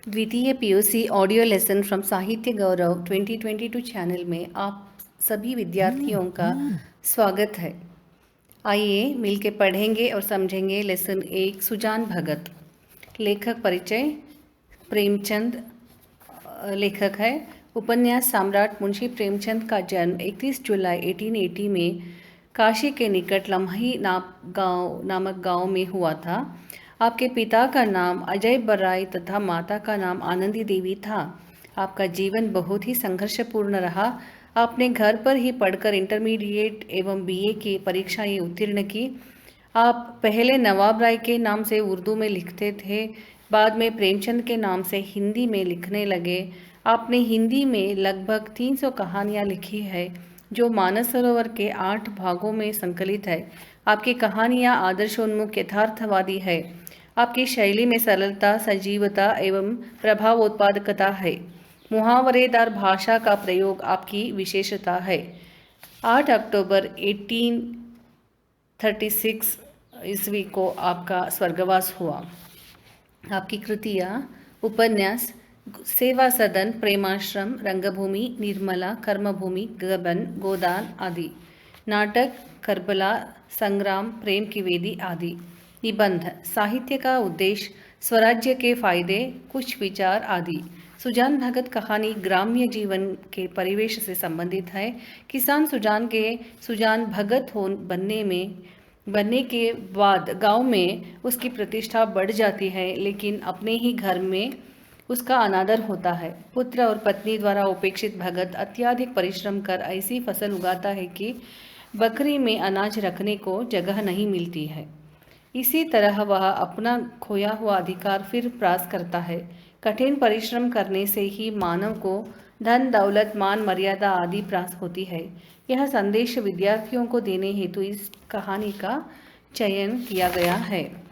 द्वितीय PUC audio lesson from साहित्य गौरव 2022 channel में आप सभी विद्यार्थियों का स्वागत है। आइए मिलके पढ़ेंगे और समझेंगे लेसन 1 सुजान भगत। लेखक परिचय। प्रेमचंद लेखक है। उपन्यास सम्राट मुंशी प्रेमचंद का जन्म 31 जुलाई 1880 में काशी के निकट लम्ही नामक गांव में हुआ था। आपके पिता का नाम अजय बराई तथा माता का नाम आनंदी देवी था। आपका जीवन बहुत ही संघर्षपूर्ण रहा। आपने घर पर ही पढ़कर इंटरमीडिएट एवं बीए की परीक्षाएं उत्तीर्ण की। आप पहले नवाब राय के नाम से उर्दू में लिखते थे, बाद में प्रेमचंद के नाम से हिंदी में लिखने लगे। आपने हिंदी में लगभग 300 कहानियाँ लिखी है जो मानस सरोवर के 8 भागों में संकलित है। आपकी कहानियाँ आदर्शोन्मुख यथार्थवादी है। आपकी शैली में सरलता, सजीवता एवं प्रभावोत्पादकता है। मुहावरेदार भाषा का प्रयोग आपकी विशेषता है। 8 अक्टूबर 1836 ईस्वी को आपका स्वर्गवास हुआ। आपकी कृतियाँ उपन्यास सेवा सदन, प्रेमाश्रम, रंगभूमि, निर्मला, कर्मभूमि, गबन, गोदान आदि। नाटक करबला, संग्राम, प्रेम की वेदी आदि। निबंध साहित्य का उद्देश्य, स्वराज्य के फायदे, कुछ विचार आदि। सुजान भगत कहानी ग्राम्य जीवन के परिवेश से संबंधित है। किसान सुजान के सुजान भगत बनने के बाद गांव में उसकी प्रतिष्ठा बढ़ जाती है, लेकिन अपने ही घर में उसका अनादर होता है। पुत्र और पत्नी द्वारा उपेक्षित भगत अत्यधिक परिश्रम कर ऐसी फसल उगाता है कि बकरी में अनाज रखने को जगह नहीं मिलती है। इसी तरह वह अपना खोया हुआ अधिकार फिर प्राप्त करता है। कठिन परिश्रम करने से ही मानव को धन, दौलत, मान, मर्यादा आदि प्राप्त होती है। यह संदेश विद्यार्थियों को देने हेतु इस कहानी का चयन किया गया है।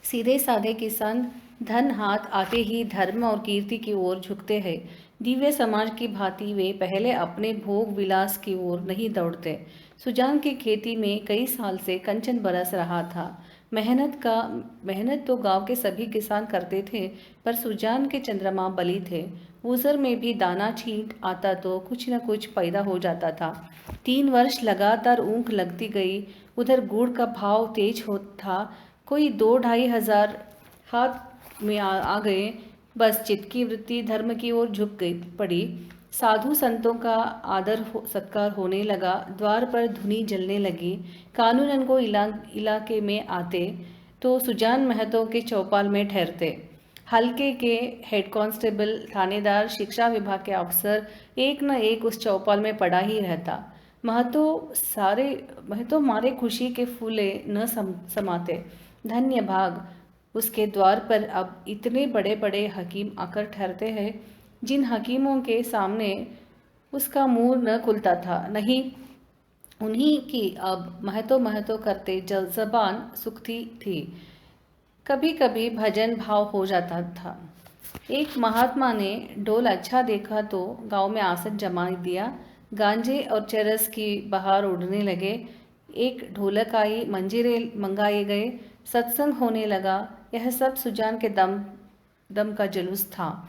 सीधे साधे किसान धन हाथ आते ही धर्म और कीर्ति की ओर झुकते हैं। दिव्य समाज की भांति वे पहले अपने भोग विलास की ओर नहीं दौड़ते। सुजान की खेती में कई साल से कंचन बरस रहा था। मेहनत तो गांव के सभी किसान करते थे, पर सुजान के चंद्रमा बली थे। ऊसर में भी दाना छींट आता तो कुछ न कुछ पैदा हो जाता था। 3 वर्ष लगातार ऊख लगती गई। उधर गुड़ का भाव तेज हो था। कोई 2-2.5 हजार हाथ में आ गए। बस चित्त की वृत्ति धर्म की ओर झुक गई पड़ी। साधु संतों का सत्कार होने लगा। द्वार पर धुनी जलने लगी। कानूनन को इलाके में आते तो सुजान महतो के चौपाल में ठहरते। हल्के के हेड कांस्टेबल, थानेदार, शिक्षा विभाग के अफसर एक न एक उस चौपाल में पड़ा ही रहता। महतो मारे खुशी के फूले न समाते। धन्य भाग, उसके द्वार पर अब इतने बड़े बड़े हकीम आकर ठहरते हैं जिन हकीमों के सामने उसका मुंह न खुलता था। नहीं, उन्हीं की अब महतो करते जबान सुखती थी। कभी कभी भजन भाव हो जाता था। एक महात्मा ने ढोल अच्छा देखा तो गांव में आसन जमा दिया। गांजे और चरस की बहार उड़ने लगे। एक ढोलक आई, मंजीरे मंगाए गए, सत्संग होने लगा। यह सब सुजान के दम का जुलूस था।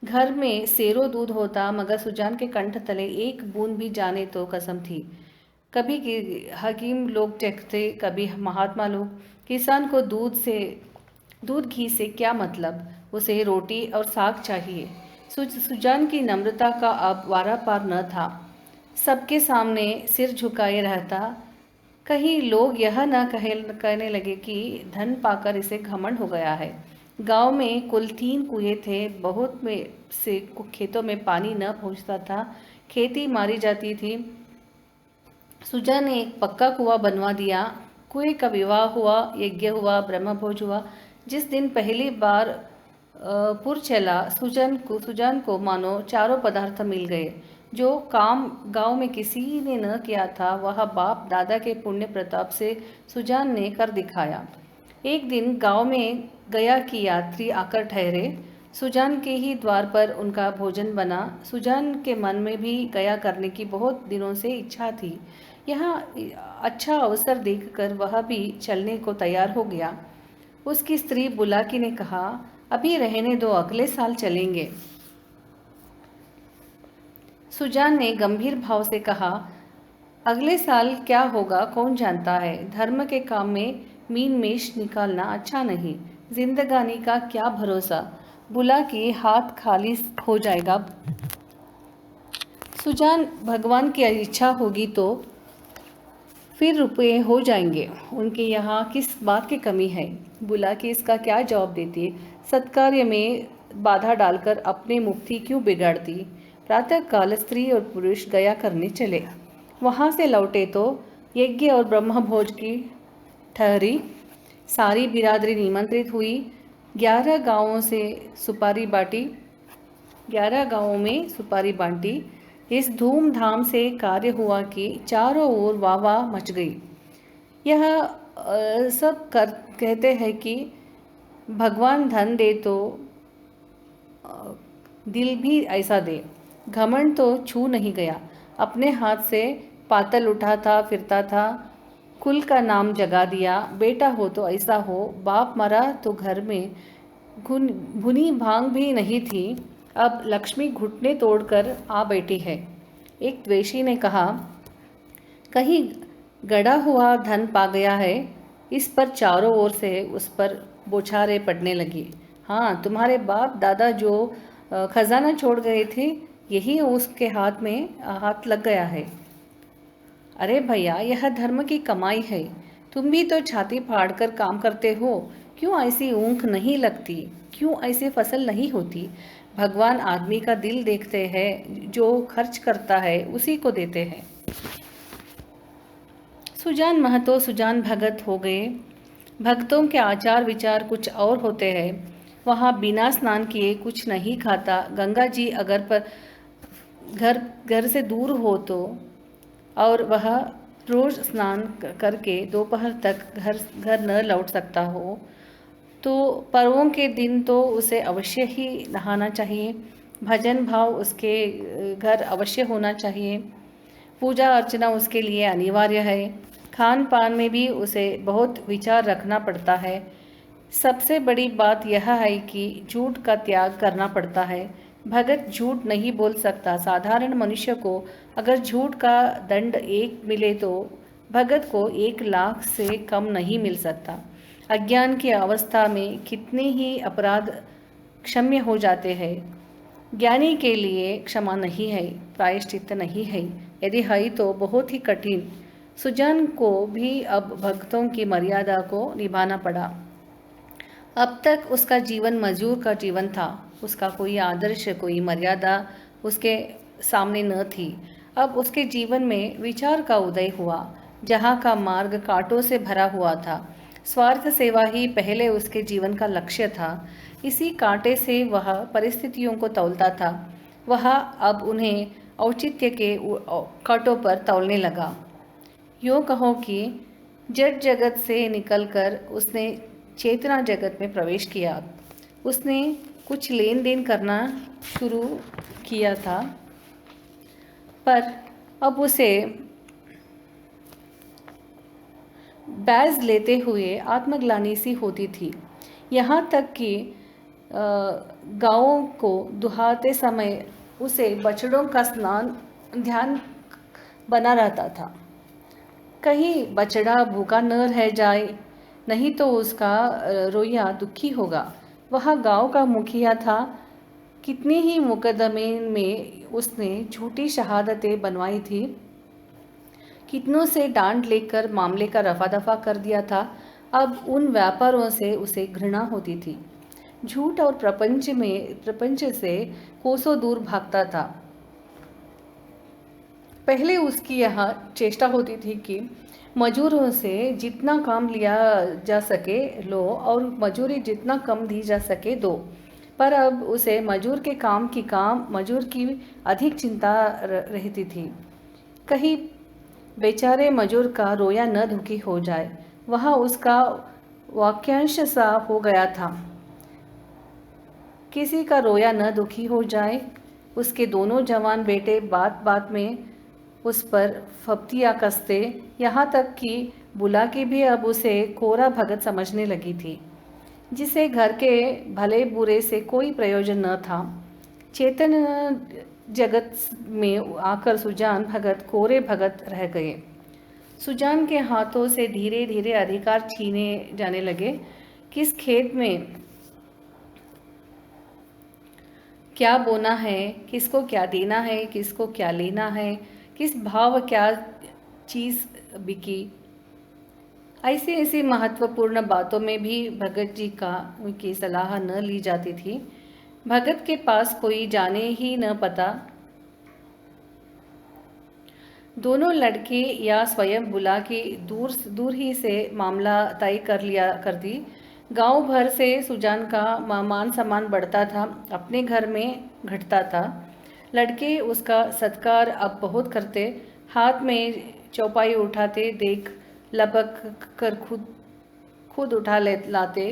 घर में सेरो दूध होता, मगर सुजान के कंठ तले एक बूंद भी जाने तो कसम थी। कभी हकीम लोग चखते, कभी महात्मा लोग। किसान को दूध घी से क्या मतलब, उसे रोटी और साग चाहिए। सुजान की नम्रता का अब वारा पार न था। सबके सामने सिर झुकाए रहता। कहीं लोग यह न कहने लगे कि धन पाकर इसे घमंड हो गया है। गांव में कुल 3 कुएं थे। बहुत में से खेतों में पानी न पहुंचता था। खेती मारी जाती थी। सुजान ने एक पक्का कुआं बनवा दिया। कुएं का विवाह हुआ, यज्ञ हुआ, ब्रह्मभोज हुआ। जिस दिन पहली बार पुर चला, सुजान को मानो चारों पदार्थ मिल गए। जो काम गांव में किसी ने न किया था, वह बाप दादा के पुण्य प्रताप से सुजान ने कर दिखाया। एक दिन गांव में गया की यात्री आकर ठहरे। सुजान के ही द्वार पर उनका भोजन बना। सुजान के मन में भी गया करने की बहुत दिनों से इच्छा थी। यह अच्छा अवसर देखकर वह भी चलने को तैयार हो गया। उसकी स्त्री बुलाकी ने कहा, अभी रहने दो, अगले साल चलेंगे। सुजान ने गंभीर भाव से कहा, अगले साल क्या होगा कौन जानता है। धर्म के काम में मीन मेष निकालना अच्छा नहीं। जिंदगानी का क्या भरोसा, बुला कि हाथ खाली हो जाएगा। सुजान, भगवान की इच्छा होगी तो फिर रुपये हो जाएंगे। उनके यहाँ किस बात की कमी है। बुला कि इसका क्या जवाब देती। सत्कार्य में बाधा डालकर अपने मुक्ति क्यों बिगाड़ती। प्रातःकाल स्त्री और पुरुष गया करने चले। वहाँ से लौटे तो यज्ञ और ब्रह्मभोज की ठहरी। सारी बिरादरी निमंत्रित हुई। 11 गांवों से सुपारी बाटी 11 गांवों में सुपारी बांटी। इस धूमधाम से कार्य हुआ कि चारों ओर वाह मच गई। यह सब कहते हैं कि भगवान धन दे तो दिल भी ऐसा दे। घमंड तो छू नहीं गया। अपने हाथ से पातल उठाता फिरता था। कुल का नाम जगा दिया। बेटा हो तो ऐसा हो, बाप मरा तो घर में भुनी भांग भी नहीं थी। अब लक्ष्मी घुटने तोड़कर आ बैठी है। एक द्वेषी ने कहा, कहीं गड़ा हुआ धन पा गया है। इस पर चारों ओर से उस पर बौछारें पड़ने लगी। हाँ, तुम्हारे बाप दादा जो खजाना छोड़ गए थे, यही उसके हाथ लग गया है। अरे भैया, यह धर्म की कमाई है। तुम भी तो छाती फाड़कर काम करते हो। क्यों ऐसी ऊँख नहीं लगती, क्यों ऐसी फसल नहीं होती। भगवान आदमी का दिल देखते हैं, जो खर्च करता है उसी को देते हैं। सुजान महतो सुजान भगत हो गए। भक्तों के आचार विचार कुछ और होते हैं। वहाँ बिना स्नान किए कुछ नहीं खाता। गंगा जी अगर पर घर से दूर हो तो, और वह रोज स्नान करके दोपहर तक घर न लौट सकता हो, तो पर्वों के दिन तो उसे अवश्य ही नहाना चाहिए। भजन भाव उसके घर अवश्य होना चाहिए। पूजा अर्चना उसके लिए अनिवार्य है। खान पान में भी उसे बहुत विचार रखना पड़ता है। सबसे बड़ी बात यह है कि झूठ का त्याग करना पड़ता है। भगत झूठ नहीं बोल सकता। साधारण मनुष्य को अगर झूठ का दंड 1 मिले तो भगत को 1 लाख से कम नहीं मिल सकता। अज्ञान की अवस्था में कितने ही अपराध क्षम्य हो जाते हैं। ज्ञानी के लिए क्षमा नहीं है, प्रायश्चित नहीं है। यदि है तो बहुत ही कठिन। सुजान को भी अब भक्तों की मर्यादा को निभाना पड़ा। अब तक उसका जीवन मजदूर का जीवन था। उसका कोई आदर्श, कोई मर्यादा उसके सामने न थी। अब उसके जीवन में विचार का उदय हुआ। जहाँ का मार्ग कांटों से भरा हुआ था। स्वार्थ सेवा ही पहले उसके जीवन का लक्ष्य था। इसी कांटे से वह परिस्थितियों को तौलता था। वह अब उन्हें औचित्य के कांटों पर तौलने लगा। यूँ कहो कि जड़ जगत से निकलकर उसने चेतना जगत में प्रवेश किया। उसने कुछ लेन देन करना शुरू किया था, पर अब उसे बैज लेते हुए आत्मग्लानि सी होती थी। यहाँ तक कि गायों को दुहाते समय उसे बछड़ों का स्नान ध्यान बना रहता था। कहीं बछड़ा भूखा न रह जाए, नहीं तो उसका रोइया दुखी होगा। वह गांव का मुखिया था। कितने ही मुकदमे में उसने झूठी शहादतें बनवाई थी। कितनों से डांट लेकर मामले का रफा दफा कर दिया था। अब उन व्यापारों से उसे घृणा होती थी। झूठ और प्रपंच से कोसों दूर भागता था। पहले उसकी यह चेष्टा होती थी कि मजूरों से जितना काम लिया जा सके लो, और मजूरी जितना कम दी जा सके दो। पर अब उसे मजूर की अधिक चिंता रहती थी। कहीं बेचारे मजूर का रोया न दुखी हो जाए। वह उसका वाक्यांश सा हो गया था। किसी का रोया न दुखी हो जाए। उसके दोनों जवान बेटे बात बात में उस पर फप्तियाँ कसते, यहाँ तक कि बुला की भी अब उसे कोरा भगत समझने लगी थी। जिसे घर के भले बुरे से कोई प्रयोजन न था। चेतन जगत में आकर सुजान भगत कोरे भगत रह गए। सुजान के हाथों से धीरे धीरे अधिकार छीने जाने लगे। किस खेत में क्या बोना है, किसको क्या देना है, किसको क्या लेना है, किस भाव क्या चीज़ बिकी, ऐसी ऐसी महत्वपूर्ण बातों में भी भगत जी की सलाह न ली जाती थी। भगत के पास कोई जाने ही न पता। दोनों लड़के या स्वयं बुला के दूर दूर ही से मामला तय कर दी। गांव भर से सुजान का मान सम्मान बढ़ता था, अपने घर में घटता था। लड़के उसका सत्कार अब बहुत करते, हाथ में चौपाई उठाते देख लपक कर खुद खुद उठा लाते,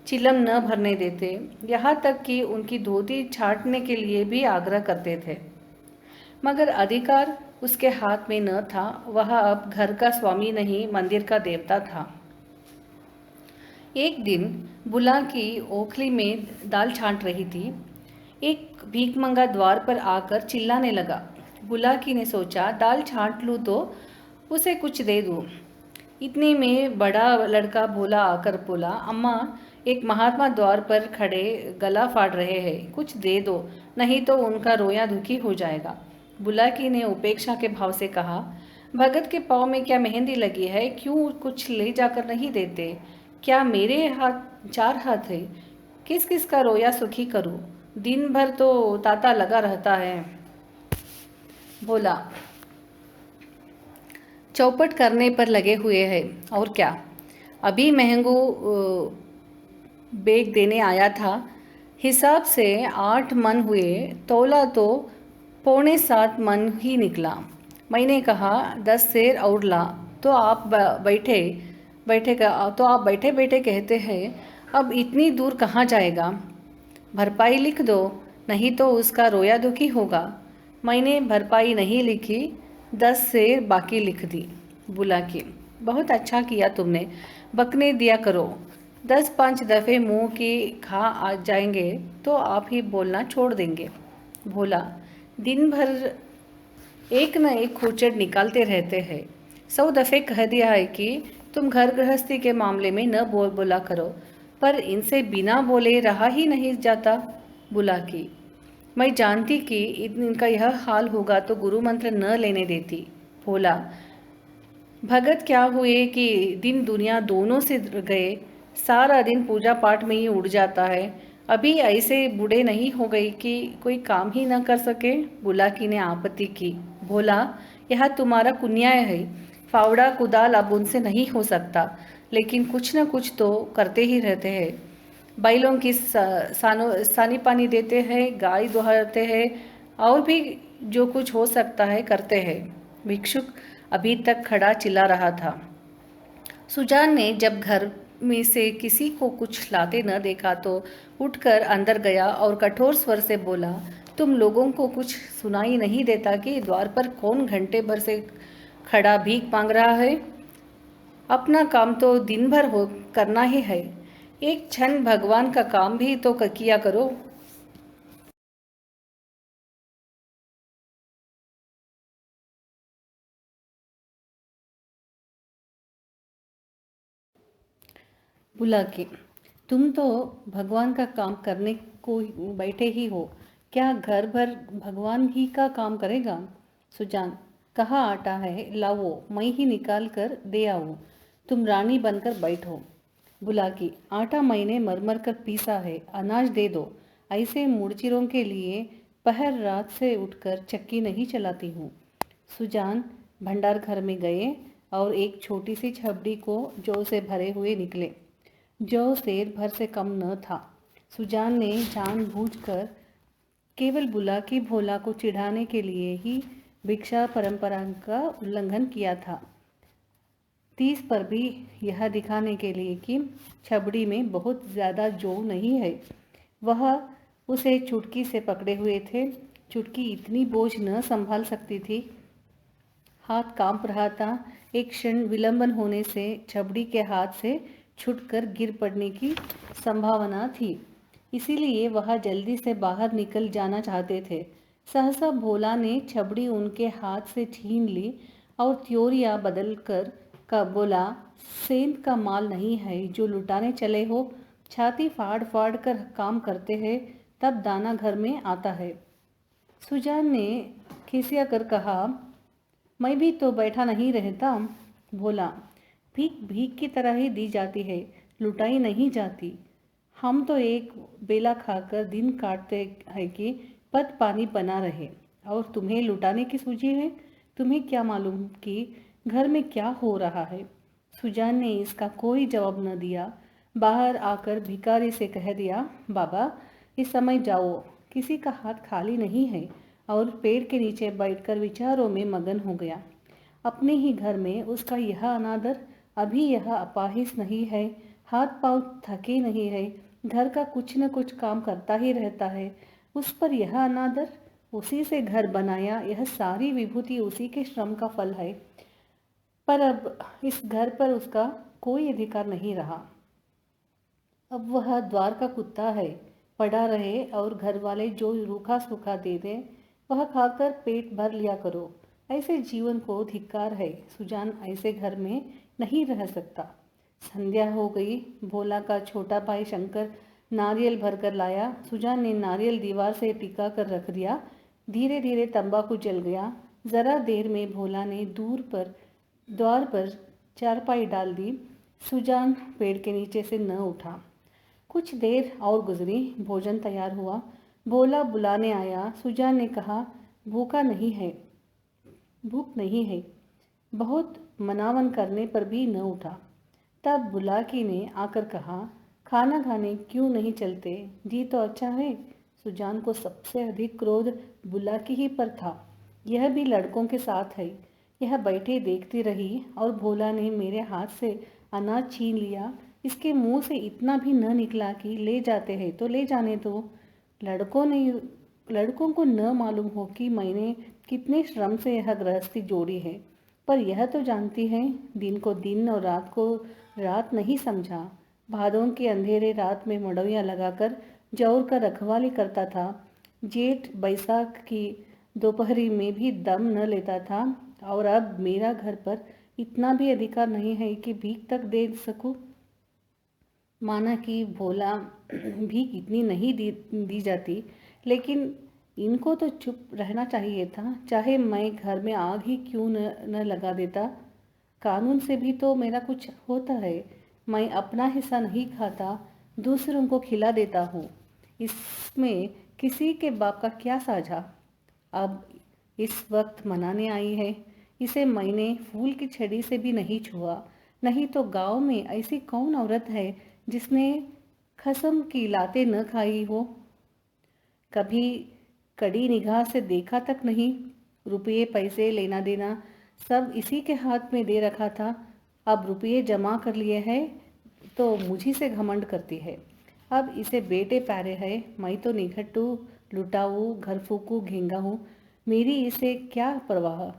चिलम न भरने देते, यहाँ तक कि उनकी धोती छाटने के लिए भी आग्रह करते थे। मगर अधिकार उसके हाथ में न था। वह अब घर का स्वामी नहीं, मंदिर का देवता था। एक दिन बुला की ओखली में दाल छांट रही थी। एक भीखमंगा द्वार पर आकर चिल्लाने लगा। बुलाकी ने सोचा, दाल छांट लूँ तो उसे कुछ दे दूँ। इतने में बड़ा लड़का भोला आकर बोला, अम्मा, एक महात्मा द्वार पर खड़े गला फाड़ रहे हैं, कुछ दे दो, नहीं तो उनका रोया दुखी हो जाएगा। बुलाकी ने उपेक्षा के भाव से कहा, भगत के पाँव में क्या मेहंदी लगी है, क्यों कुछ ले जाकर नहीं देते? क्या मेरे हाथ 4 हाथ है, किस किस का रोया सुखी करूं? दिन भर तो ताता लगा रहता है। बोला, चौपट करने पर लगे हुए हैं, और क्या? अभी महंगो बेग देने आया था, हिसाब से 8 मन हुए, तोला तो 6.25 मन ही निकला। मैंने कहा 10 सेर और ला, तो आप बैठे बैठे कहते हैं अब इतनी दूर कहाँ जाएगा? भरपाई लिख दो, नहीं तो उसका रोया दुखी होगा। मैंने भरपाई नहीं लिखी, 10 सेर बाकी लिख दी। बुलाकी, बहुत अच्छा किया तुमने, बकने दिया करो। 10-5 दफ़े मुंह की खा आ जाएंगे तो आप ही बोलना छोड़ देंगे। भोला, दिन भर एक न एक खोचर निकालते रहते हैं। 100 दफ़े कह दिया है कि तुम घर गृहस्थी के मामले में न बोला करो, पर इनसे बिना बोले रहा ही नहीं जाता। बुलाकी, मैं जानती कि इनका यह हाल होगा तो गुरु मंत्र न लेने देती। भोला, भगत क्या हुए कि दिन दुनिया दोनों से गए, सारा दिन पूजा पाठ में ही उड़ जाता है। अभी ऐसे बूढ़े नहीं हो गए कि कोई काम ही न कर सके। बुलाकी ने आपत्ति की। भोला, यह तुम्हारा कुन्याय है, फावड़ा कुदाल अब उनसे नहीं हो सकता, लेकिन कुछ न कुछ तो करते ही रहते हैं। बैलों की सानी पानी देते हैं, गाय दुहाते हैं, और भी जो कुछ हो सकता है करते हैं। भिक्षुक अभी तक खड़ा चिल्ला रहा था। सुजान ने जब घर में से किसी को कुछ लाते न देखा तो उठकर अंदर गया और कठोर स्वर से बोला, तुम लोगों को कुछ सुनाई नहीं देता कि द्वार पर कौन घंटे भर से खड़ा भीख मांग रहा है? अपना काम तो दिन भर हो करना ही है, एक क्षण भगवान का काम भी तो किया करो। बुलाकी, तुम तो भगवान का काम करने को बैठे ही हो, क्या घर भर भगवान ही का काम करेगा? सुजान, कहाँ आटा है, लाओ, मैं ही निकाल कर दे आऊँ, तुम रानी बनकर बैठो। बुलाकी, आटा मैंने मरमर कर पीसा है, अनाज दे दो। ऐसे मुड़चिरों के लिए पहर रात से उठकर चक्की नहीं चलाती हूँ। सुजान भंडार घर में गए और एक छोटी सी छबड़ी को जौ से भरे हुए निकले। जौ सेर भर से कम न था। सुजान ने जानबूझकर केवल बुलाकी भोला को चिढ़ाने के लिए ही भिक्षा परंपरा का उल्लंघन किया था। 30 पर भी यह दिखाने के लिए कि छबड़ी में बहुत ज़्यादा जौ नहीं है। वह उसे चुटकी से पकड़े हुए थे। चुटकी इतनी बोझ न संभाल सकती थी। हाथ कांप रहा था। एक क्षण विलंबन होने से छबड़ी के हाथ से छूटकर गिर पड़ने की संभावना थी, इसीलिए वह जल्दी से बाहर निकल जाना चाहते थे। सहसा भोला ने छबड़ी उनके हाथ से छीन ली और त्योरिया बदल कर का बोला, सेंध का माल नहीं है जो लुटाने चले हो। छाती फाड़ फाड़ कर काम करते हैं, तब दाना घर में आता है। सुजान ने खिसिया कर कहा, मैं भी तो बैठा नहीं रहता। भोला, भीख भीख की तरह ही दी जाती है, लुटाई नहीं जाती। हम तो एक बेला खाकर दिन काटते हैं कि पद पानी बना रहे, और तुम्हें लुटाने की सूझी है। तुम्हें क्या मालूम कि घर में क्या हो रहा है। सुजान ने इसका कोई जवाब न दिया। बाहर आकर भिखारी से कह दिया, बाबा इस समय जाओ, किसी का हाथ खाली नहीं है, और पेड़ के नीचे बैठकर विचारों में मगन हो गया। अपने ही घर में उसका यह अनादर, अभी यह अपाहिज नहीं है, हाथ पांव थके नहीं है, घर का कुछ न कुछ काम करता ही रहता है, उस पर यह अनादर। उसी से घर बनाया, यह सारी विभूति उसी के श्रम का फल है, पर अब इस घर पर उसका कोई अधिकार नहीं रहा। अब वह द्वार का कुत्ता है, पड़ा रहे और घर वाले जो रूखा सूखा दे दें वह खाकर पेट भर लिया करो। ऐसे जीवन को धिक्कार है। सुजान ऐसे घर में नहीं रह सकता। संध्या हो गई। भोला का छोटा भाई शंकर नारियल भरकर लाया। सुजान ने नारियल दीवार से टिका कर रख दिया। धीरे धीरे तंबाकू जल गया। जरा देर में भोला ने द्वार पर चारपाई डाल दी। सुजान पेड़ के नीचे से न उठा। कुछ देर और गुजरी, भोजन तैयार हुआ। भोला बुलाने आया। सुजान ने कहा, भूखा नहीं है, भूख नहीं है। बहुत मनावन करने पर भी न उठा। तब बुलाकी ने आकर कहा, खाना खाने क्यों नहीं चलते? जी तो अच्छा है। सुजान को सबसे अधिक क्रोध बुलाकी ही पर था। यह भी लड़कों के साथ है। यह बैठे देखती रही और भोला ने मेरे हाथ से अनाज छीन लिया। इसके मुंह से इतना भी न निकला कि ले जाते हैं तो ले जाने दो। लड़कों को न मालूम हो कि मैंने कितने श्रम से यह गृहस्थी जोड़ी है, पर यह तो जानती है, दिन को दिन और रात को रात नहीं समझा। भादों के अंधेरे रात में मड़वियाँ लगाकर जौर का रखवाली करता था। जेठ बैसाख की दोपहरी में भी दम न लेता था, और अब मेरा घर पर इतना भी अधिकार नहीं है कि भीख तक दे सकूं। माना कि भोला भीख इतनी नहीं दी जाती, लेकिन इनको तो चुप रहना चाहिए था, चाहे मैं घर में आग ही क्यों न लगा देता। कानून से भी तो मेरा कुछ होता है। मैं अपना हिस्सा नहीं खाता, दूसरों को खिला देता हूँ। इसमें किसी के बाप का क्या साझा? अब इस वक्त मनाने आई है, इसे मैंने फूल की छड़ी से भी नहीं छुआ। नहीं तो गांव में ऐसी कौन औरत है जिसने खसम की लातें न खाई हो? कभी कड़ी निगाह से देखा तक नहीं। रुपये पैसे लेना देना सब इसी के हाथ में दे रखा था। अब रुपये जमा कर लिए हैं तो मुझी से घमंड करती है। अब इसे बेटे प्यारे है। मैं तो निघट्टू, लुटाऊ, घर फूकू घेंगा हूँ। मेरी इसे क्या परवाह।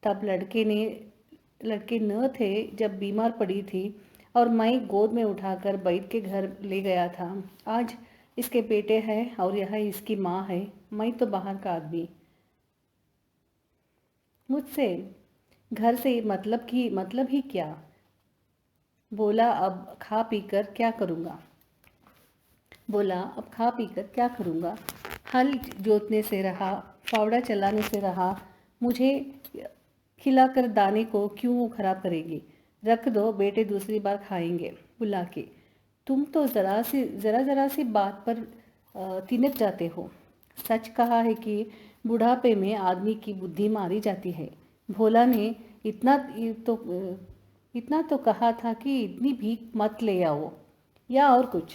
तब लड़के न थे जब बीमार पड़ी थी और मैं गोद में उठाकर बैठ के घर ले गया था। आज इसके बेटे हैं और यह इसकी माँ है। मैं तो बाहर का आदमी। मुझसे घर से मतलब ही क्या? बोला, अब खा पी कर क्या करूँगा? हल जोतने से रहा, फावड़ा चलाने से रहा। मुझे खिलाकर दाने को क्यों खराब करेगी? रख दो, बेटे दूसरी बार खाएंगे। बुला के, तुम तो जरा सी बात पर तिनक जाते हो। सच कहा है कि बुढ़ापे में आदमी की बुद्धि मारी जाती है। भोला ने इतना तो कहा था कि इतनी भीख मत ले आओ, या और कुछ?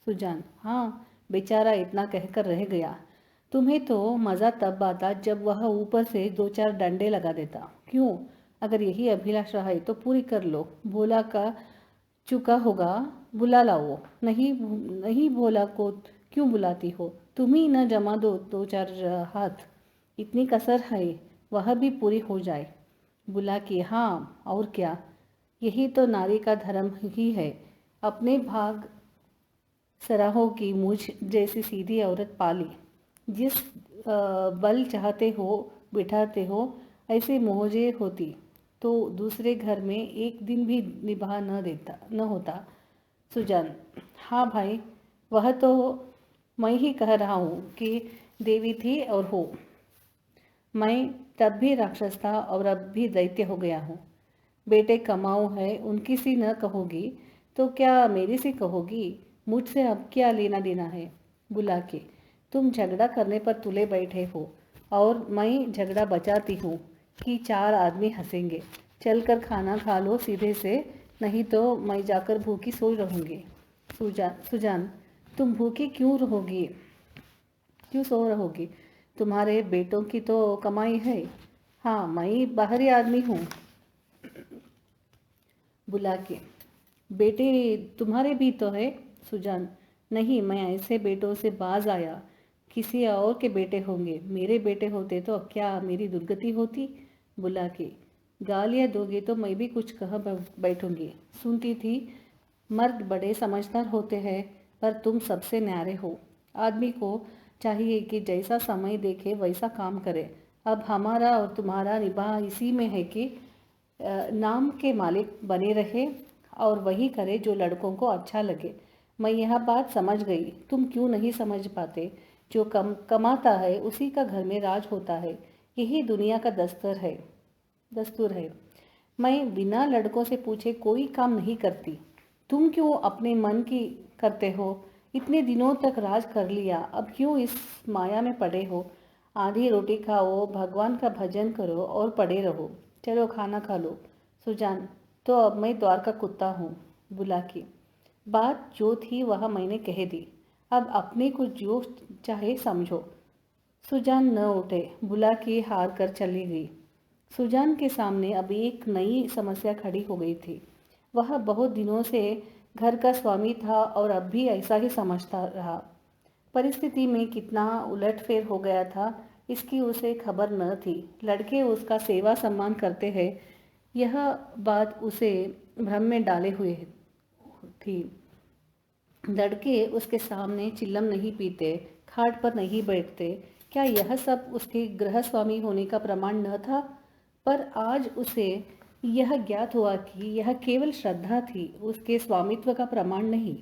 सुजान, हाँ, बेचारा इतना कहकर रह गया। तुम्हें तो मज़ा तब आता जब वह ऊपर से 2-4 डंडे लगा देता। क्यों? अगर यही अभिलाषा है तो पूरी कर लो। भोला का चुका होगा, बुला लाओ। नहीं नहीं, भोला को क्यों बुलाती हो? तुम ही न जमा दो 2-4 हाथ। इतनी कसर है, वह भी पूरी हो जाए। बुला कि, हाँ और क्या, यही तो नारी का धर्म ही है। अपने भाग सराहों की मुझ जैसी सीधी औरत पाली। जिस बल चाहते हो बिठाते हो, ऐसे मोहजे होती तो दूसरे घर में एक दिन भी निभा न होता। सुजान: हाँ भाई, वह तो मैं ही कह रहा हूँ कि देवी थी और हो। मैं तब भी राक्षस था और अब भी दैत्य हो गया हूँ। बेटे कमाऊ है, उनकी सी न कहोगी तो क्या मेरी सी कहोगी? मुझसे अब क्या लेना देना है? बुला के तुम झगड़ा करने पर तुले बैठे हो और मैं झगड़ा बचाती हूँ कि चार आदमी हंसेंगे। चलकर खाना खा लो सीधे से, नहीं तो मैं जाकर भूखी सो रहूँगी। सुजान: तुम भूखी क्यों सो रहोगी? तुम्हारे बेटों की तो कमाई है। हाँ, मैं बाहरी आदमी हूँ। बुला के बेटे तुम्हारे भी तो है। सुजान: नहीं, मैं ऐसे बेटों से बाज आया। किसी और के बेटे होंगे, मेरे बेटे होते तो क्या मेरी दुर्गति होती? बुला के गालियाँ दोगे तो मैं भी कुछ कह बैठूंगी। सुनती थी मर्द बड़े समझदार होते हैं, पर तुम सबसे न्यारे हो। आदमी को चाहिए कि जैसा समय देखे वैसा काम करे। अब हमारा और तुम्हारा निबाह इसी में है कि नाम के मालिक बने रहे और वही करे जो लड़कों को अच्छा लगे। मैं यह बात समझ गई, तुम क्यों नहीं समझ पाते? जो कमाता है उसी का घर में राज होता है। यही दुनिया का दस्तूर है। मैं बिना लड़कों से पूछे कोई काम नहीं करती। तुम क्यों अपने मन की करते हो? इतने दिनों तक राज कर लिया, अब क्यों इस माया में पड़े हो? आधी रोटी खाओ, भगवान का भजन करो और पड़े रहो। चलो खाना खा लो। सुजान: तो अब मैं द्वार का कुत्ता हूँ। बुला की बात जो थी वह मैंने कह दी, अब अपने को जो चाहे समझो। सुजान न उठे, बुला की हार कर चली गई। सुजान के सामने अब एक नई समस्या खड़ी हो गई थी। वह बहुत दिनों से घर का स्वामी था और अब भी ऐसा ही समझता रहा। परिस्थिति में कितना उलटफेर हो गया था इसकी उसे खबर न थी। लड़के उसका सेवा सम्मान करते हैं, यह बात उसे भ्रम में डाले हुए थी। लड़के उसके सामने चिल्लम नहीं पीते, खाट पर नहीं बैठते, क्या यह सब उसके गृह स्वामी होने का प्रमाण न था? पर आज उसे यह ज्ञात हुआ कि यह केवल श्रद्धा थी, उसके स्वामित्व का प्रमाण नहीं।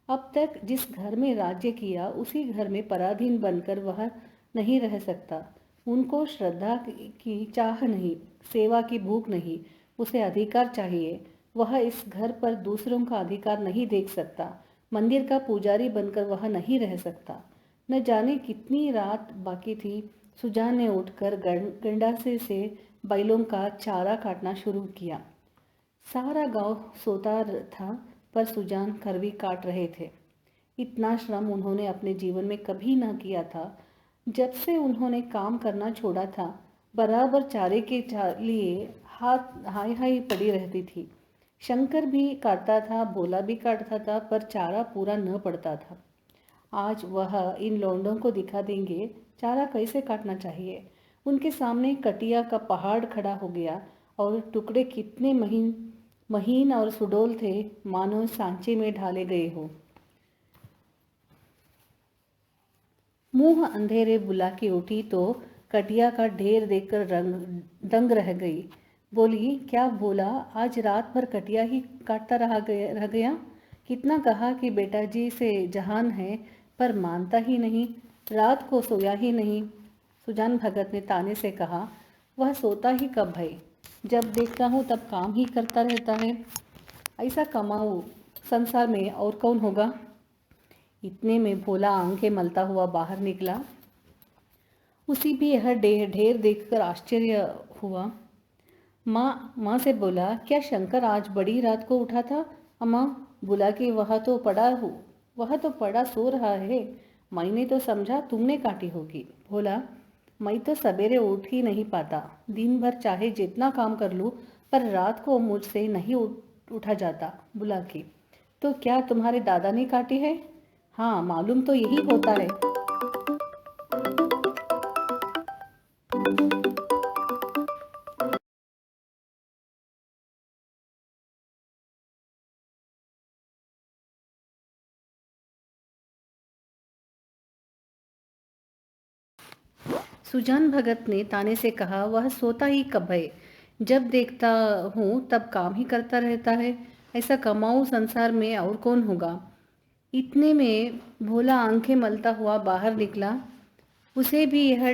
अब तक जिस घर में राज्य किया उसी घर में पराधीन बनकर वह नहीं रह सकता। उनको श्रद्धा की चाह नहीं, सेवा की भूख नहीं, उसे अधिकार चाहिए। वह इस घर पर दूसरों का अधिकार नहीं देख सकता। मंदिर का पुजारी बनकर वह नहीं रह सकता। न जाने कितनी रात बाकी थी। सुजान ने उठकर गंडासे से बैलों का चारा काटना शुरू किया। सारा गांव सोता था, पर सुजान करवी काट रहे थे। इतना श्रम उन्होंने अपने जीवन में कभी न किया था। जब से उन्होंने काम करना छोड़ा था, बराबर चारे के लिए हाथ हाय हाय पड़ी रहती थी। शंकर भी काटता था, भोला भी काटता था, पर चारा पूरा न पड़ता था। आज वह इन लौंडों को दिखा देंगे चारा कैसे काटना चाहिए। उनके सामने कटिया का पहाड़ खड़ा हो गया और टुकड़े कितने महीन महीन और सुडौल थे, मानो सांचे में ढाले गए हो। मुंह अंधेरे बुला के उठी तो कटिया का ढेर देखकर दंग रह गई। बोली, क्या भोला, आज रात भर कटिया ही काटता रह गया? कितना कहा कि बेटा जी से जहान है, पर मानता ही नहीं, रात को सोया ही नहीं। सुजान भगत ने ताने से कहा, वह सोता ही कब है? जब देखता हूँ तब काम ही करता रहता है। ऐसा कमाऊ संसार में और कौन होगा? इतने में भोला आंखें मलता हुआ बाहर निकला। उसी भी यह ढेर देखकर आश्चर्य हुआ। माँ से बोला, क्या शंकर आज बड़ी रात को उठा था? अम्मा बोला कि वह तो पड़ा सो रहा है। मैंने तो समझा तुमने काटी होगी। बोला, मैं तो सवेरे उठ ही नहीं पाता, दिन भर चाहे जितना काम कर लूँ, पर रात को मुझसे नहीं उठा जाता। बुला के तो क्या तुम्हारे दादा ने काटी है? हाँ, मालूम तो यही होता है। सुजान भगत ने ताने से कहा, वह सोता ही कब है? जब देखता हूँ तब काम ही करता रहता है। ऐसा कमाऊ संसार में और कौन होगा? इतने में भोला आंखें मलता हुआ बाहर निकला। उसे भी यह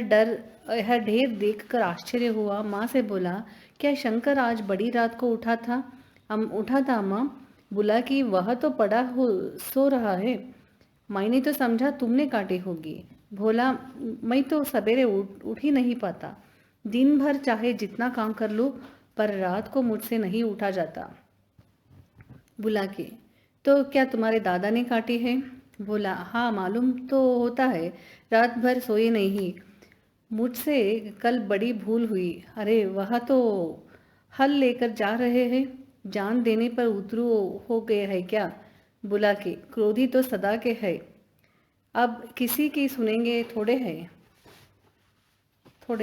ढेर देखकर आश्चर्य हुआ। माँ से बोला, क्या शंकर आज बड़ी रात को उठा था? उठा था अम्मा। बोला कि वह तो पड़ा हो सो रहा है। मैंने तो समझा तुमने काटी होगी। भोला, मैं तो सवेरे उठ ही नहीं पाता। दिन भर चाहे जितना काम कर लूँ, पर रात को मुझसे नहीं उठा जाता। बुला के, तो क्या तुम्हारे दादा ने काटी है? बोला, हाँ मालूम तो होता है, रात भर सोए नहीं। मुझसे कल बड़ी भूल हुई। अरे वह तो हल लेकर जा रहे हैं, जान देने पर उतरू हो गए है क्या? बुला के, क्रोधी तो सदा के है, अब किसी की सुनेंगे थोड़े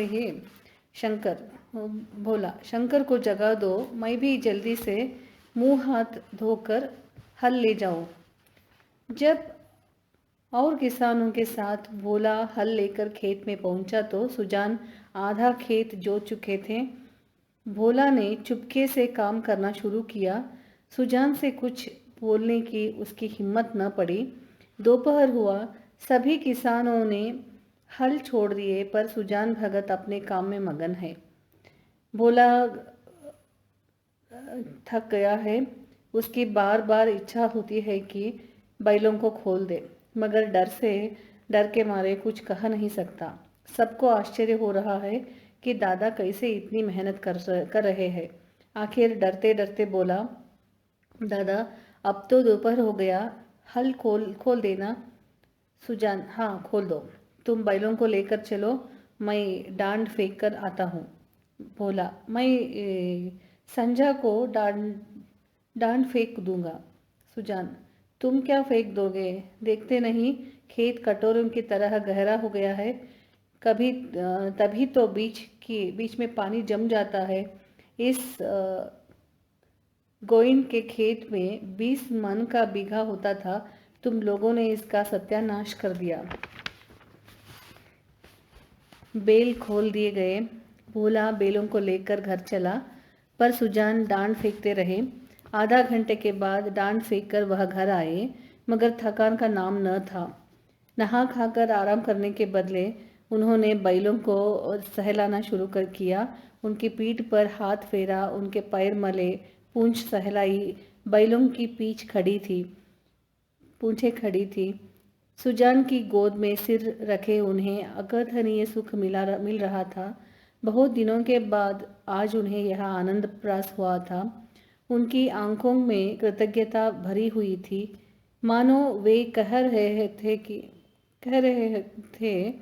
ही। शंकर बोला, शंकर को जगा दो, मैं भी जल्दी से मुंह हाथ धोकर हल ले जाऊं। जब और किसानों के साथ भोला हल लेकर खेत में पहुंचा तो सुजान आधा खेत जोत चुके थे। भोला ने चुपके से काम करना शुरू किया। सुजान से कुछ बोलने की उसकी हिम्मत न पड़ी। दोपहर हुआ, सभी किसानों ने हल छोड़ दिए, पर सुजान भगत अपने काम में मगन है। भोला थक गया है। उसकी बार बार इच्छा होती है कि बैलों को खोल दे, मगर डर के मारे कुछ कह नहीं सकता। सबको आश्चर्य हो रहा है कि दादा कैसे इतनी मेहनत कर रहे हैं। आखिर डरते डरते बोला, दादा अब तो दोपहर हो गया, हल खोल खोल देना। सुजान, हाँ खोल दो। तुम बैलों को लेकर चलो, मैं डांड फेंक कर आता हूँ। बोला, मैं संजा को डांड फेंक दूंगा। सुजान, तुम क्या फेंक दोगे? देखते नहीं खेत कटोरों की तरह गहरा हो गया है। तभी तो बीच में पानी जम जाता है। इस गोइंद के खेत में 20 मन का बीघा होता था, तुम लोगों ने इसका सत्यानाश कर दिया। बेल खोल दिए गए। भोला बेलों को लेकर घर चला, पर सुजान डांड फेंकते रहे। आधा घंटे के बाद डांड फेंककर वह घर आए, मगर थकान का नाम न था। नहा खाकर आराम करने के बदले उन्होंने बैलों को सहलाना शुरू कर किया। उनकी पीठ पर हाथ फेरा, उनके पैर मले, पूंछ सहलाई। बैलों की पूंछें खड़ी थी। सुजान की गोद में सिर रखे उन्हें अकथनीय सुख मिल रहा था। बहुत दिनों के बाद आज उन्हें यह आनंद प्राप्त हुआ था। उनकी आंखों में कृतज्ञता भरी हुई थी, मानो वे कह रहे थे,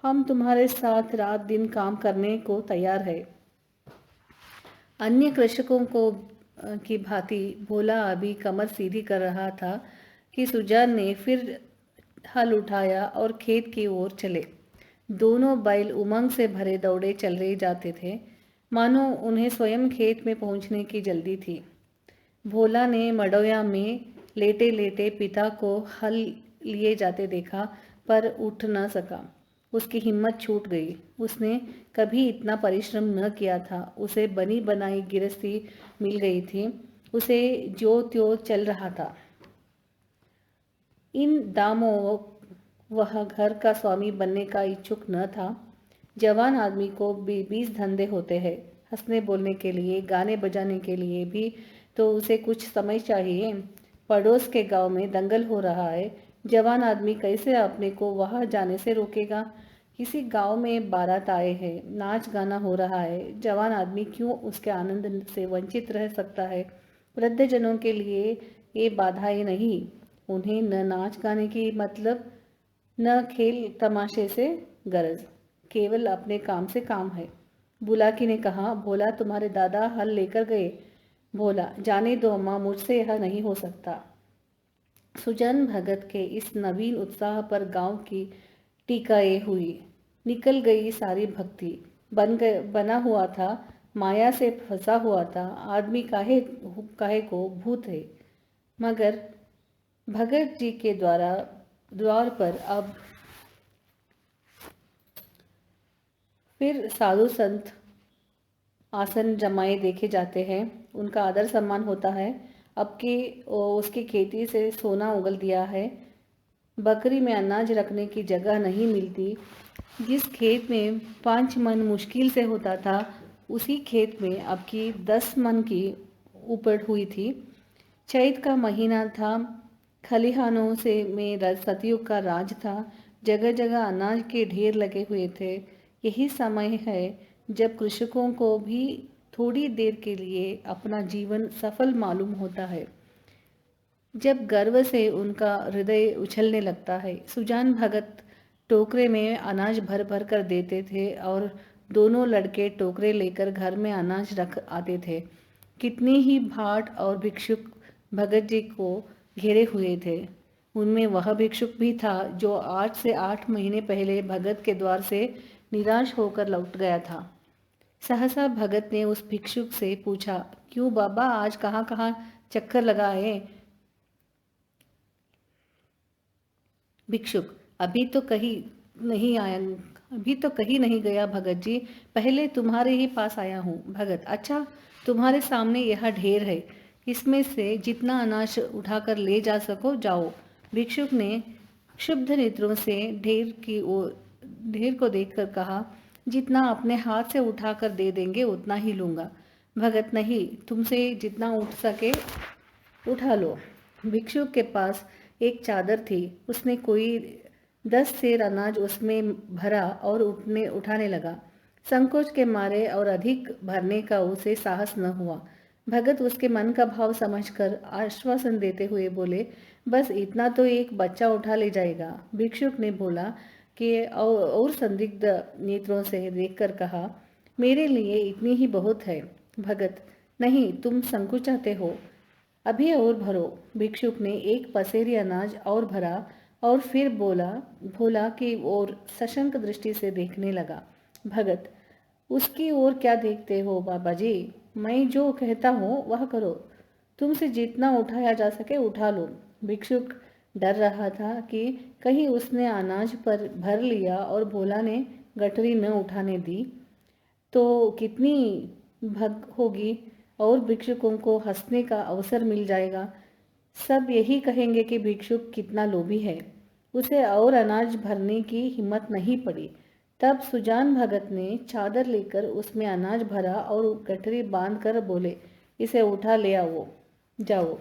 हम तुम्हारे साथ रात दिन काम करने को तैयार है। अन्य कृषकों की भांति भोला अभी कमर सीधी कर रहा था कि सुजान ने फिर हल उठाया और खेत की ओर चले। दोनों बैल उमंग से भरे दौड़े चले जाते थे, मानो उन्हें स्वयं खेत में पहुंचने की जल्दी थी। भोला ने मड़ोया में लेटे लेटे पिता को हल लिए जाते देखा, पर उठ न सका। उसकी हिम्मत छूट गई। उसने कभी इतना परिश्रम न किया था। उसे बनी बनाई गिरस्ती मिल गई थी। उसे जो त्यों चल रहा था। इन दामों वह घर का स्वामी बनने का इच्छुक न था। जवान आदमी को 20 धंधे होते हैं। हंसने बोलने के लिए, गाने बजाने के लिए भी तो उसे कुछ समय चाहिए। पड़ोस के गांव में दंगल हो रहा है। जवान आदमी कैसे अपने को वहां जाने से रोकेगा? किसी गांव में बारात आए हैं, नाच गाना हो रहा है। जवान आदमी क्यों उसके आनंद से वंचित रह सकता है? वृद्धजनों के लिए ये बाधाएं नहीं। उन्हें न नाच गाने की मतलब, न खेल तमाशे से गरज, केवल अपने काम से काम है। बुलाकी ने कहा, भोला तुम्हारे दादा हल लेकर गए। भोला, जाने दो अम्मा, मुझसे यह नहीं हो सकता। सुजान भगत के इस नवीन उत्साह पर गांव की टीकाएं हुई। निकल गई सारी भक्ति। बना हुआ था, माया से फंसा हुआ था। आदमी काहे को भूत है। मगर भगत जी के द्वार पर अब फिर साधु संत आसन जमाए देखे जाते हैं, उनका आदर सम्मान होता है। अब के उसकी खेती से सोना उगल दिया है, बकरी में अनाज रखने की जगह नहीं मिलती। जिस खेत में 5 मन मुश्किल से होता था, उसी खेत में अब की 10 मन की उपज हुई थी। चैत का महीना था, खलिहानों से में सतयुग का राज था। जगह जगह अनाज के ढेर लगे हुए थे। यही समय है जब कृषकों को भी थोड़ी देर के लिए अपना जीवन सफल मालूम होता है, जब गर्व से उनका हृदय उछलने लगता है। सुजान भगत टोकरे में अनाज भर भर कर देते थे और दोनों लड़के टोकरे लेकर घर में अनाज रख आते थे। कितने ही भाट और भिक्षुक भगत जी को घेरे हुए थे। उनमें वह भिक्षुक भी था जो 8 से 8 महीने पहले भगत के द्वार से निराश होकर लौट गया था। सहसा भगत ने उस भिक्षुक से पूछा, क्यों बाबा, आज कहाँ कहाँ चक्कर लगाए? भिक्षुक, अभी तो कहीं नहीं गया भगत जी, पहले तुम्हारे ही पास आया हूँ। भगत, अच्छा, तुम्हारे सामने यह ढेर है, इसमें से जितना अनाज उठाकर ले जा सको जाओ। भिक्षुक ने क्षुब्ध नेत्रों से ढेर को देखकर कहा, जितना अपने हाथ से उठाकर दे देंगे उतना ही लूंगा। भगत, नहीं, तुमसे जितना उठ सके उठा लो। भिक्षुक के पास एक चादर थी, उसने कोई 10 सेर अनाज उसमें भरा और उठाने लगा। संकोच के मारे और अधिक भरने का उसे साहस न हुआ। भगत उसके मन का भाव समझकर आश्वासन देते हुए बोले, बस इतना तो एक बच्चा उठा ले जाएगा। भिक्षुक ने बोला कि और संदिग्ध नेत्रों से देखकर कहा, मेरे लिए इतनी ही बहुत है। भगत, नहीं, तुम संकुचाते हो, अभी और भरो। भिक्षुक ने एक पसेरी अनाज और भरा और फिर भोला की ओर सशंक दृष्टि से देखने लगा। भगत, उसकी ओर क्या देखते हो बाबा जी, मैं जो कहता हूँ वह करो। तुमसे जितना उठाया जा सके उठा लो। भिक्षुक डर रहा था कि कहीं उसने अनाज पर भर लिया और भोला ने गठरी न उठाने दी तो कितनी भग होगी और भिक्षुकों को हंसने का अवसर मिल जाएगा। सब यही कहेंगे कि भिक्षुक कितना लोभी है। उसे और अनाज भरने की हिम्मत नहीं पड़ी। तब सुजान भगत ने चादर लेकर उसमें अनाज भरा और गठरी बांध कर बोले, इसे उठा ले आओ, जाओ।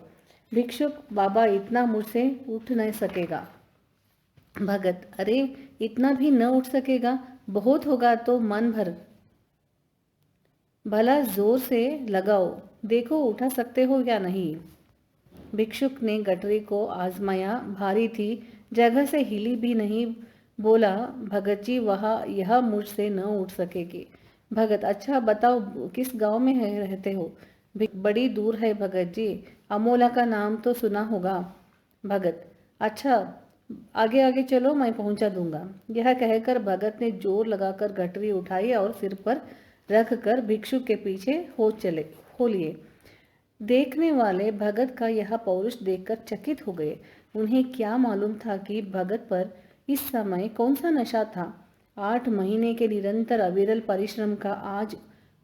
भिक्षुक, बाबा, इतना मुझसे उठ नहीं सकेगा। भगत, अरे, इतना भी न उठ सकेगा, बहुत होगा तो मन भर, भला जोर से लगाओ, देखो उठा सकते हो या नहीं। भिक्षुक ने गठरी को आजमाया, भारी थी, जगह से हिली भी नहीं। बोला, भगत जी, यह मुझसे न उठ सकेगी। भगत, अच्छा बताओ, किस गांव में रहते हो? बड़ी दूर है भगत जी, अमोला का नाम तो सुना होगा। भगत, अच्छा, आगे आगे चलो, मैं पहुंचा दूंगा। यह कहकर भगत ने जोर लगाकर गठरी उठाई और सिर पर रख कर भिक्षुक के पीछे हो लिए। देखने वाले भगत का यह पौरुष देखकर चकित हो गए। उन्हें क्या मालूम था कि भगत पर इस समय कौन सा नशा था। 8 महीने के निरंतर अविरल परिश्रम का आज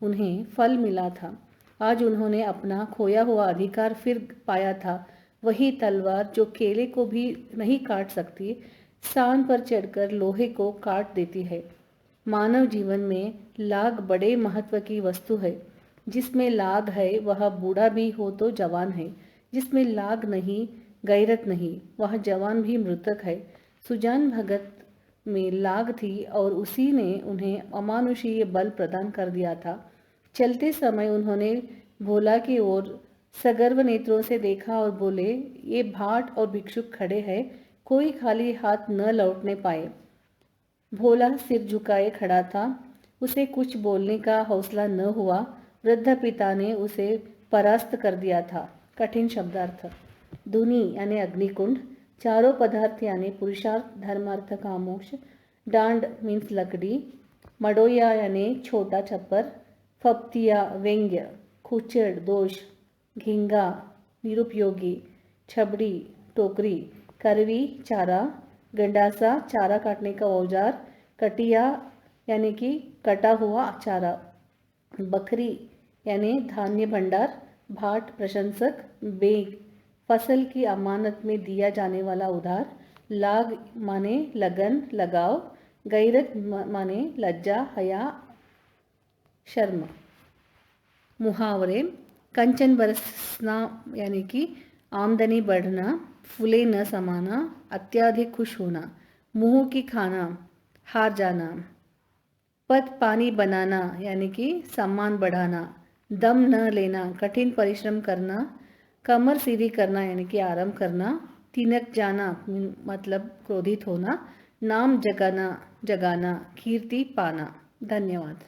उन्हें फल मिला था। आज उन्होंने अपना खोया हुआ अधिकार फिर पाया था। वही तलवार जो केले को भी नहीं काट सकती, सान पर चढ़कर लोहे को काट देती है। मानव जीवन में लाग बड़े महत्व की वस्तु है। जिसमें लाग है वह बूढ़ा भी हो तो जवान है, जिसमें लाग नहीं, गैरत नहीं, वह जवान भी मृतक है। सुजान भगत में लाग थी और उसी ने उन्हें अमानुषीय बल प्रदान कर दिया था। चलते समय उन्होंने भोला की ओर सगर्व नेत्रों से देखा और बोले, ये भाट और भिक्षुक खड़े हैं, कोई खाली हाथ न लौटने पाए। भोला सिर झुकाए खड़ा था, उसे कुछ बोलने का हौसला न हुआ। वृद्ध पिता ने उसे परास्त कर दिया था। कठिन शब्दार्थ। धुनी यानी अग्निकुंड, चारों पदार्थ यानी पुरुषार्थ, धर्मार्थ, कामोक्ष, डांड मीन्स लकड़ी, मडोया यानी छोटा छप्पर, फप्तिया व्यंग्य, खुचड़ दोष, घिंगा निरुपयोगी, छबड़ी टोकरी, करवी चारा, गंडासा चारा काटने का औजार, कटिया यानी कि कटा हुआ चारा। बखरी यानी धान्य भंडार। भाट प्रशंसक। बेग फसल की अमानत में दिया जाने वाला उधार। लाग माने लगन लगाव। गैरत माने लज्जा हया शर्म। मुहावरे कंचन बरसना यानी कि आमदनी बढ़ना। फूले न समाना, अत्याधिक खुश होना। मुंह की खाना, हार जाना। पद पानी बनाना यानी कि सम्मान बढ़ाना। दम न लेना, कठिन परिश्रम करना। कमर सीधी करना यानी कि आराम करना। तिनक जाना मतलब क्रोधित होना। नाम जगाना, कीर्ति पाना। धन्यवाद।